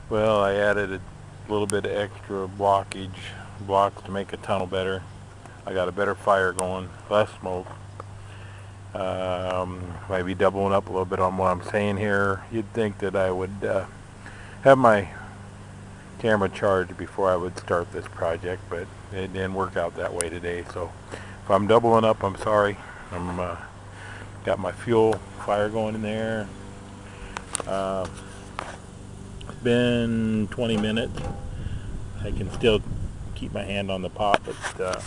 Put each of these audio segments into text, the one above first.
Well, I added a little bit of extra blocks to make a tunnel better. I got a better fire going, less smoke. Maybe doubling up a little bit on what I'm saying here. You'd think that I would have my camera charged before I would start this project, but it didn't work out that way today. So if I'm doubling up, I'm sorry. I'm got my fuel fire going in there. Uh, it's been 20 minutes. I can still keep my hand on the pot, but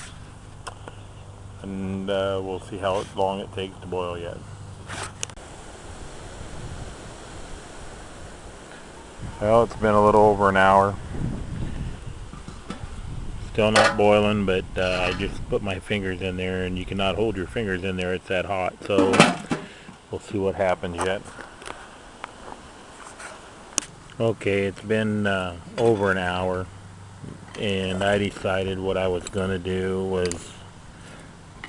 we'll see how long it takes to boil yet. Well, it's been a little over an hour. Still not boiling, but I just put my fingers in there, and you cannot hold your fingers in there. It's that hot. So we'll see what happens yet. Okay, it's been over an hour, and I decided what I was going to do was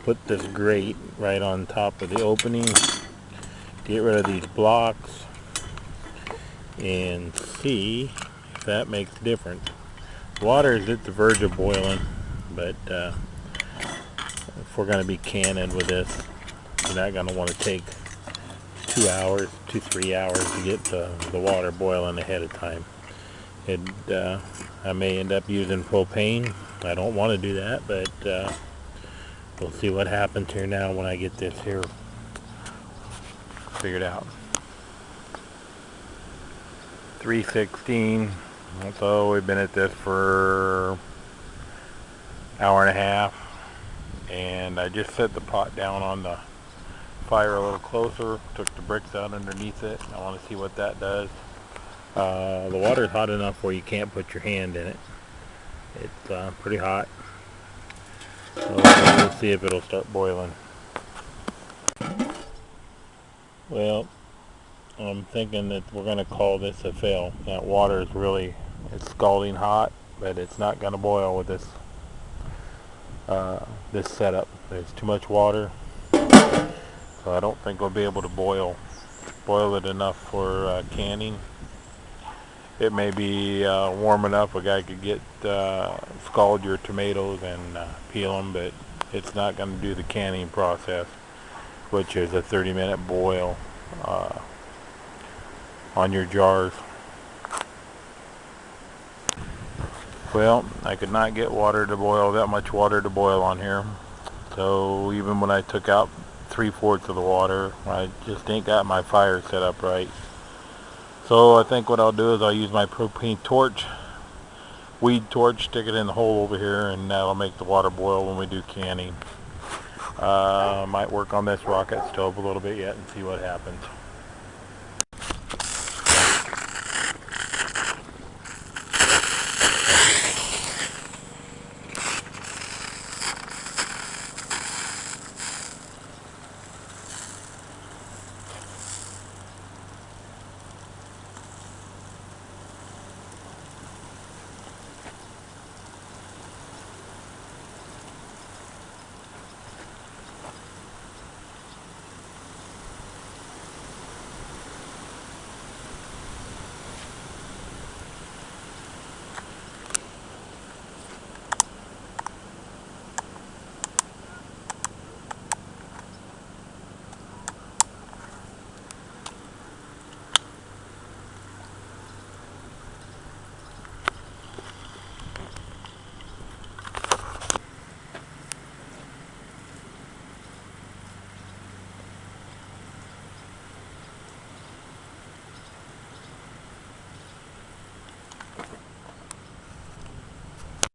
put this grate right on top of the opening, get rid of these blocks, and see if that makes a difference. Water is at the verge of boiling, but if we're going to be canning with this, you're not going to want to take 2 hours, 3 hours to get the water boiling ahead of time. I may end up using propane. I don't want to do that, but we'll see what happens here now when I get this here figured out. 3:16. So we've been at this for an hour and a half, and I just set the pot down on the fire a little closer, took the bricks out underneath it. I want to see what that does. The water is hot enough where you can't put your hand in it. It's pretty hot, so we'll see if it'll start boiling. Well, I'm thinking that we're going to call this a fail. That water is really, it's scalding hot, but it's not going to boil with this setup. There's too much water, so I don't think we'll be able to boil it enough for canning. It may be warm enough a guy could get scald your tomatoes and peel them, but it's not going to do the canning process, which is a 30-minute boil on your jars. Well, I could not get that much water to boil on here. So even when I took out 3/4 of the water, I just ain't got my fire set up right. So I think what I'll do is I'll use my propane torch, weed torch, stick it in the hole over here, and that'll make the water boil when we do canning. Might work on this rocket stove a little bit yet and see what happens.